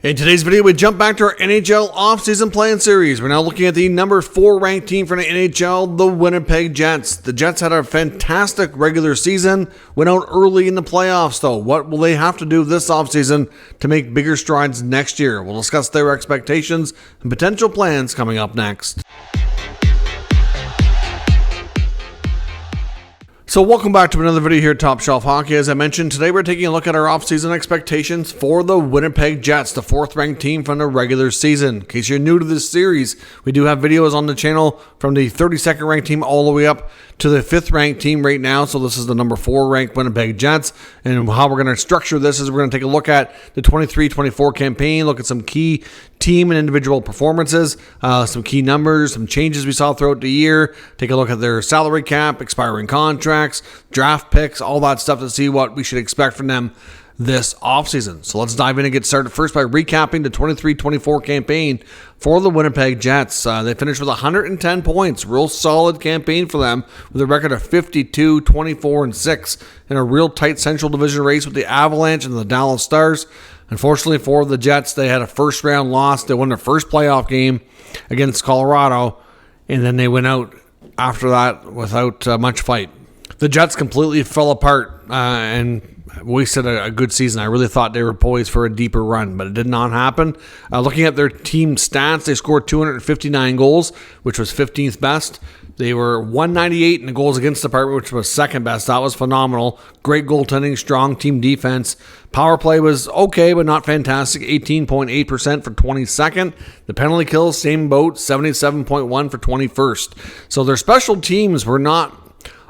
In today's video, we jump back to our NHL offseason plan series. We're now looking at the number 4 ranked team for the NHL, the Winnipeg Jets. The Jets had a fantastic regular season, went out early in the playoffs though. What will they have to do this offseason to make bigger strides next year? We'll discuss their expectations and potential plans coming up next. So welcome back to another video here at Top Shelf Hockey. As I mentioned, today we're taking a look at our offseason expectations for the Winnipeg Jets, the 4th ranked team from the regular season. In case you're new to this series, we do have videos on the channel from the 32nd ranked team all the way up to the 5th ranked team right now. So this is the number 4 ranked Winnipeg Jets. And how we're going to structure this is we're going to take a look at the 23-24 campaign, look at some key team and individual performances, some key numbers, some changes we saw throughout the year, take a look at their salary cap, expiring contracts, draft picks, all that stuff to see what we should expect from them this offseason. So let's dive in and get started first by recapping the 23-24 campaign for the Winnipeg Jets. They finished with 110 points, real solid campaign for them with a record of 52-24-6 in a real tight Central Division race with the Avalanche and the Dallas Stars. Unfortunately for the Jets, they had a first-round loss. They won their first playoff game against Colorado, and then they went out after that without much fight. The Jets completely fell apart and wasted a good season. I really thought they were poised for a deeper run, but it did not happen. Looking at their team stats, they scored 259 goals, which was 15th best. They were 198 in the goals against department, which was second best. That was phenomenal. Great goaltending, strong team defense. Power play was okay, but not fantastic. 18.8% for 22nd. The penalty kills, same boat, 77.1 for 21st. So their special teams were not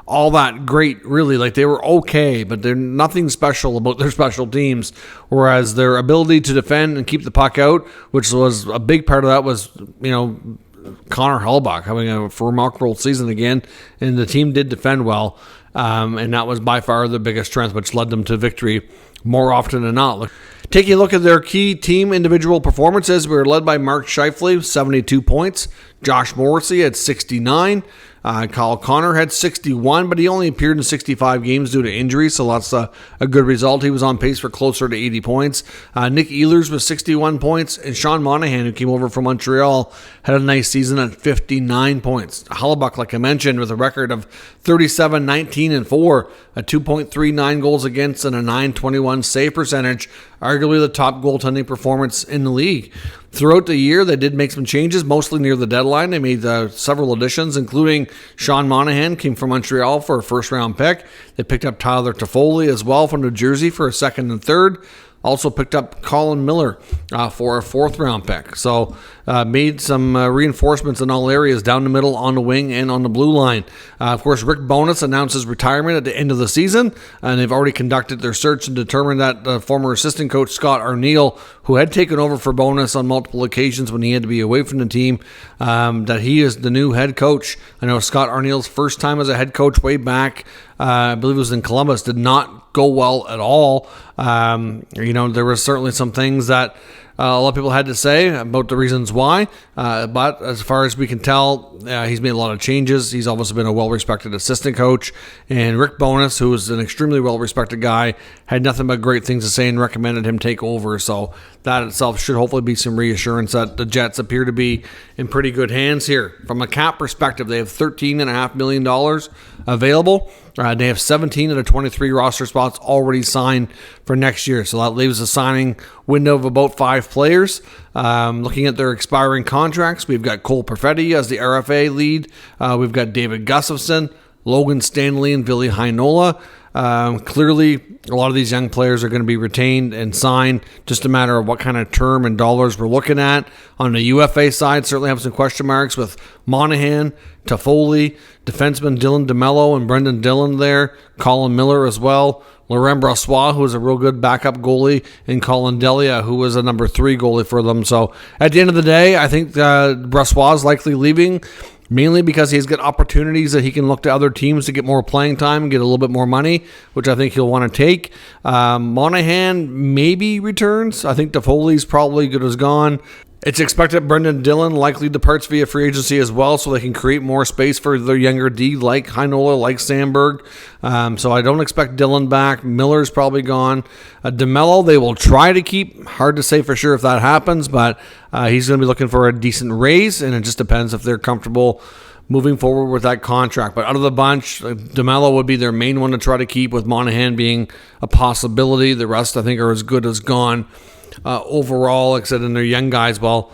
all that great, really. Like, they were okay, but there's nothing special about their special teams. Whereas their ability to defend and keep the puck out, which was a big part of that, was, Connor Hellebuyck having a remarkable season again, and the team did defend well, and that was by far the biggest strength, which led them to victory more often than not. Taking a look at their key team individual performances, we were led by Mark Scheifele, 72 points. Josh Morrissey had 69. Kyle Connor had 61, but he only appeared in 65 games due to injury, so that's a good result. He was on pace for closer to 80 points. Nick Ehlers was 61 points, and Sean Monahan, who came over from Montreal, had a nice season at 59 points. Hellebuyck, like I mentioned, with a record of 37, 19, and 4, a 2.39 goals against and a 921 save percentage, arguably the top goaltending performance in the league. Throughout the year, they did make some changes, mostly near the deadline. They made several additions, including Sean Monahan came from Montreal for a first-round pick. They picked up Tyler Toffoli as well from New Jersey for a second and third. Also picked up Colin Miller for a 4th-round pick. So made some reinforcements in all areas, down the middle, on the wing, and on the blue line. Of course, Rick Bowness announced his retirement at the end of the season, and they've already conducted their search and determined that former assistant coach Scott Arniel, who had taken over for Bowness on multiple occasions when he had to be away from the team, that he is the new head coach. I know Scott Arniel's first time as a head coach way back, I believe it was in Columbus, did not go well at all. There were certainly some things that a lot of people had to say about the reasons why, but as far as we can tell, he's made a lot of changes. He's obviously been a well-respected assistant coach, and Rick Bowness, who is an extremely well-respected guy, had nothing but great things to say and recommended him take over. So that itself should hopefully be some reassurance that the Jets appear to be in pretty good hands here. From a cap perspective, they have $13.5 million available. They have 17 of the 23 roster spots already signed for next year. So that leaves a signing window of about 5 players. Looking at their expiring contracts, we've got Cole Perfetti as the RFA lead. We've got David Gustafson, Logan Stanley, and Ville Heinola. Clearly, a lot of these young players are going to be retained and signed, just a matter of what kind of term and dollars we're looking at. On the UFA side, certainly have some question marks with Monahan, Toffoli, defenseman Dylan DeMello and Brendan Dillon there, Colin Miller as well, Laurent Brossoit, who is a real good backup goalie, and Colin Delia, who was a number 3 goalie for them. So at the end of the day, I think Brossoit is likely leaving, mainly because he's got opportunities that he can look to other teams to get more playing time and get a little bit more money, which I think he'll want to take. Monahan maybe returns. I think Toffoli's probably good as gone. It's expected Brendan Dillon likely departs via free agency as well, so they can create more space for their younger D like Heinola, like Sandberg. So I don't expect Dillon back. Miller's probably gone. DeMello, they will try to keep. Hard to say for sure if that happens, but he's going to be looking for a decent raise, and it just depends if they're comfortable moving forward with that contract. But out of the bunch, DeMello would be their main one to try to keep, with Monahan being a possibility. The rest, I think, are as good as gone. Overall, like I said, in their young guys, well,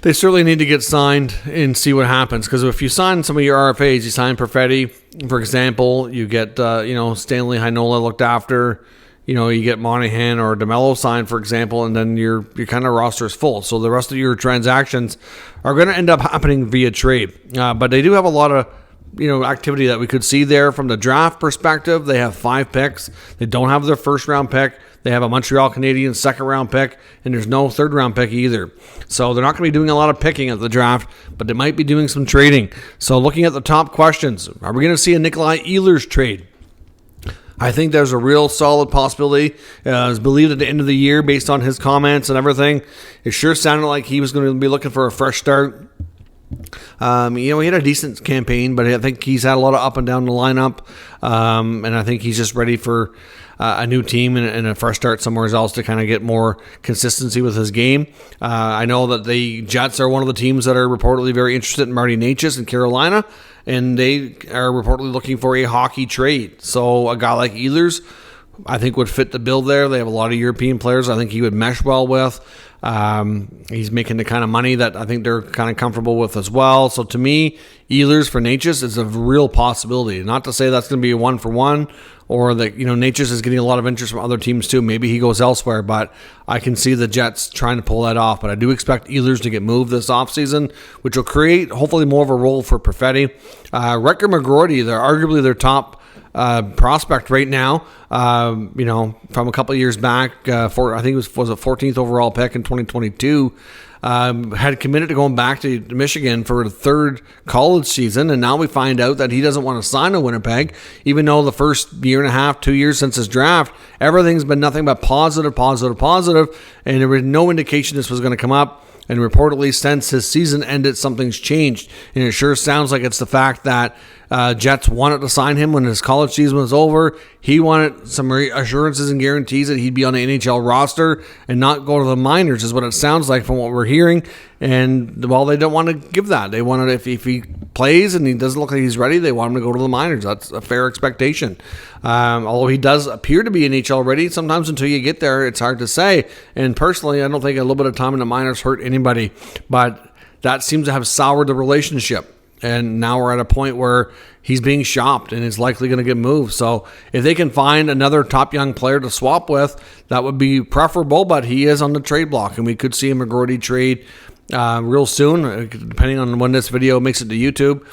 they certainly need to get signed and see what happens. Because if you sign some of your RFAs, you sign Perfetti, for example, you get Stanley Heinola looked after, you get Monahan or DeMello signed, for example, and then your kind of roster is full. So the rest of your transactions are going to end up happening via trade. But they do have a lot of activity that we could see there from the draft perspective. They have 5 picks. They don't have their first round pick. They have a Montreal Canadiens second round pick, and there's no third round pick either. So they're not going to be doing a lot of picking at the draft, but they might be doing some trading. So looking at the top questions, are we going to see a Nikolai Ehlers trade? I think there's a real solid possibility. It's believed at the end of the year based on his comments and everything. It sure sounded like he was going to be looking for a fresh start. He had a decent campaign, but I think he's had a lot of up and down the lineup, and I think he's just ready for a new team and a fresh start somewhere else to kind of get more consistency with his game. I know that the Jets are one of the teams that are reportedly very interested in Marty Necas in Carolina, and they are reportedly looking for a hockey trade. So a guy like Ehlers, I think, would fit the bill there. They have a lot of European players I think he would mesh well with. He's making the kind of money that I think they're kind of comfortable with as well. So to me, Ehlers for Necas is a real possibility. Not to say that's going to be a 1-for-1, or that Necas is getting a lot of interest from other teams too. Maybe he goes elsewhere, but I can see the Jets trying to pull that off. But I do expect Ehlers to get moved this offseason, which will create hopefully more of a role for Perfetti. Rector McGroarty, they're arguably their top prospect right now, from a couple of years back, I think it was a 14th overall pick in 2022, had committed to going back to Michigan for the third college season, and now we find out that he doesn't want to sign to Winnipeg, even though the first year and a half, 2 years since his draft, everything's been nothing but positive, and there was no indication this was going to come up. And reportedly, since his season ended, something's changed. And it sure sounds like it's the fact that Jets wanted to sign him when his college season was over. He wanted some assurances and guarantees that he'd be on the NHL roster and not go to the minors, is what it sounds like from what we're hearing. And, well, they don't want to give that. They wanted, if he plays and he doesn't look like he's ready, they want him to go to the minors. That's a fair expectation. Although he does appear to be NHL ready, sometimes until you get there, it's hard to say. And personally, I don't think a little bit of time in the minors hurt anybody. But that seems to have soured the relationship. And now we're at a point where he's being shopped and is likely going to get moved. So if they can find another top young player to swap with, that would be preferable. But he is on the trade block, and we could see a McGroarty trade real soon, depending on when this video makes it to YouTube.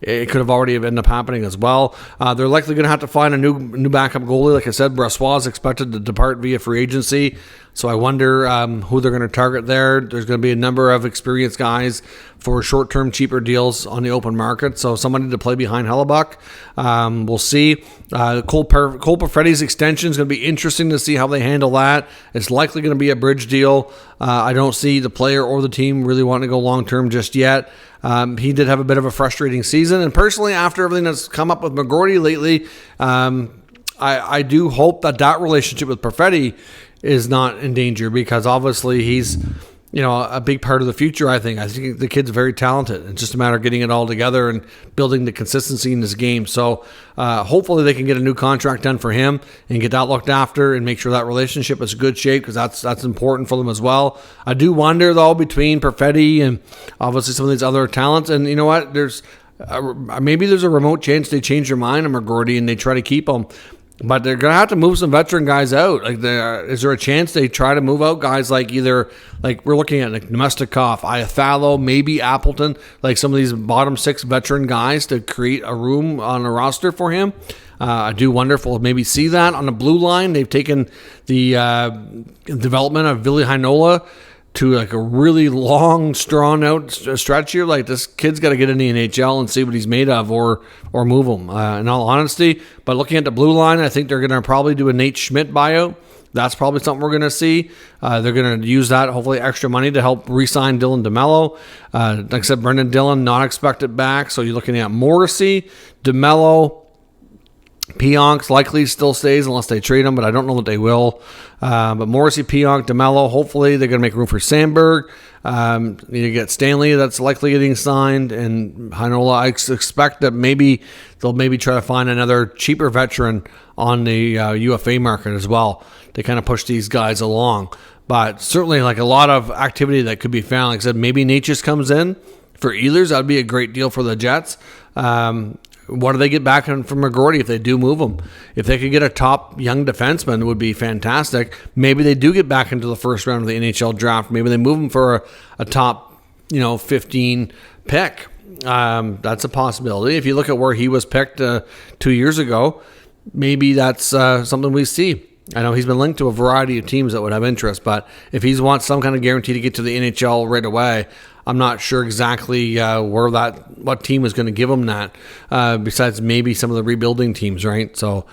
It could have already ended up happening as well. They're likely going to have to find a new backup goalie. Like I said, Brossoit is expected to depart via free agency. So I wonder who they're going to target there. There's going to be a number of experienced guys for short-term, cheaper deals on the open market. So somebody to play behind Hellebuck. We'll see. Cole Perfetti's extension is going to be interesting to see how they handle that. It's likely going to be a bridge deal. I don't see the player or the team really wanting to go long-term just yet. He did have a bit of a frustrating season. And personally, after everything that's come up with McGroarty lately, I do hope that relationship with Perfetti is not in danger, because obviously he's a big part of the future. I think the kid's very talented. It's just a matter of getting it all together and building the consistency in this game. So hopefully they can get a new contract done for him and get that looked after and make sure that relationship is in good shape, because that's important for them as well. I do wonder, though, between Perfetti and obviously some of these other talents, and you know what, maybe there's a remote chance they change their mind on McGroarty and they try to keep him. But they're going to have to move some veteran guys out. Is there a chance they try to move out guys like we're looking at Nemestikov, Iafallo, maybe Appleton, like some of these bottom 6 veteran guys to create a room on a roster for him? I do wonder if we'll maybe see that on the blue line. They've taken the development of Ville Heinola to a really long, drawn out stretch here. This kid's got to get in the NHL and see what he's made of, or move him, in all honesty. But looking at the blue line, I think they're going to probably do a Nate Schmidt buyout. That's probably something we're going to see. They're going to use that, hopefully, extra money to help re-sign Dylan DeMello. Like I said, Brendan Dillon, not expected back. So you're looking at Morrissey, DeMello, Pionk likely still stays unless they trade him, but I don't know that they will. But Morrissey, Pionk, DeMello, hopefully they're going to make room for Sandberg. You get Stanley, that's likely getting signed, and Heinola. I expect that they'll try to find another cheaper veteran on the UFA market as well. They kind of push these guys along, but certainly like a lot of activity that could be found. Like I said, maybe Natchez comes in for Ehlers. That would be a great deal for the Jets. What do they get back from McGroarty if they do move him? If they could get a top young defenseman, it would be fantastic. Maybe they do get back into the first round of the NHL draft. Maybe they move him for a top 15 pick. That's a possibility. If you look at where he was picked 2 years ago, maybe that's something we see. I know he's been linked to a variety of teams that would have interest, but if he wants some kind of guarantee to get to the NHL right away, I'm not sure exactly what team is going to give him that, besides maybe some of the rebuilding teams, right? So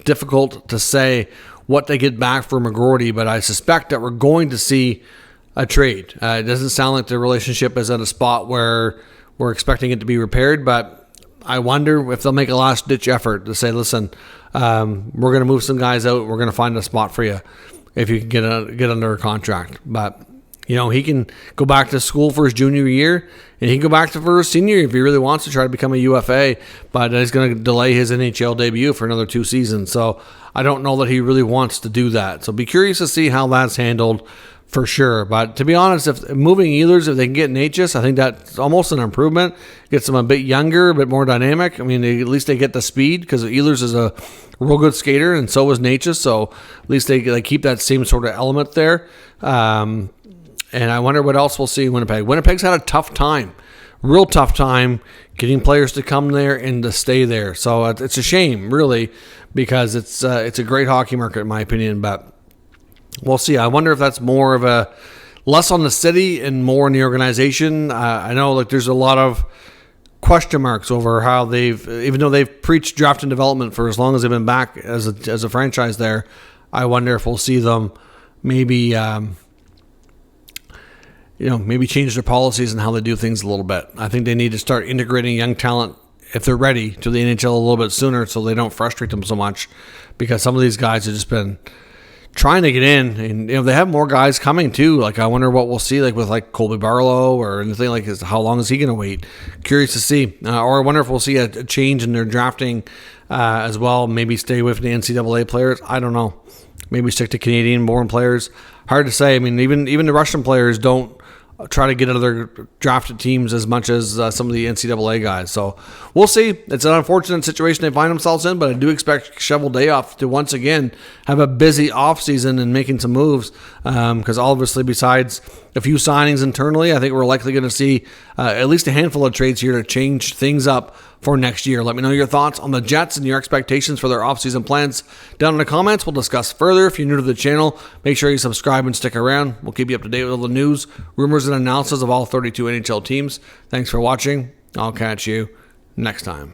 difficult to say what they get back for McGroarty, but I suspect that we're going to see a trade. It doesn't sound like the relationship is at a spot where we're expecting it to be repaired, but I wonder if they'll make a last-ditch effort to say, listen, we're going to move some guys out. We're going to find a spot for you if you can get under a contract. But he can go back to school for his junior year, and he can go back for his senior year if he really wants to try to become a UFA, but he's going to delay his NHL debut for another 2 seasons. So I don't know that he really wants to do that. So be curious to see how that's handled for sure. But to be honest, if moving Ehlers, if they can get Natchez, I think that's almost an improvement. Gets them a bit younger, a bit more dynamic. I mean, at least they get the speed because Ehlers is a real good skater, and so is Natchez. So at least they keep that same sort of element there. And I wonder what else we'll see in Winnipeg. Winnipeg's had a tough time, real tough time, getting players to come there and to stay there. So it's a shame, really, because it's a great hockey market, in my opinion. But we'll see. I wonder if that's more of a less on the city and more in the organization. I know there's a lot of question marks over how even though they've preached draft and development for as long as they've been back as a franchise there, I wonder if we'll see them maybe maybe change their policies and how they do things a little bit. I think they need to start integrating young talent, if they're ready, to the NHL a little bit sooner so they don't frustrate them so much, because some of these guys have just been trying to get in, and they have more guys coming too. I wonder what we'll see with Colby Barlow or anything like this. How long is he going to wait? Curious to see. Or I wonder if we'll see a change in their drafting as well. Maybe stay away from the NCAA players. I don't know. Maybe stick to Canadian-born players. Hard to say. I mean, even the Russian players don't try to get other drafted teams as much as some of the NCAA guys. So we'll see. It's an unfortunate situation they find themselves in, but I do expect Shovel Dayoff to once again have a busy offseason and making some moves, because obviously besides a few signings internally, I think we're likely going to see at least a handful of trades here to change things up for next year. Let me know your thoughts on the Jets and your expectations for their offseason plans down in the comments. We'll discuss further. If you're new to the channel, make sure you subscribe and stick around. We'll keep you up to date with all the news, rumors, and analysis of all 32 NHL teams. Thanks for watching. I'll catch you next time.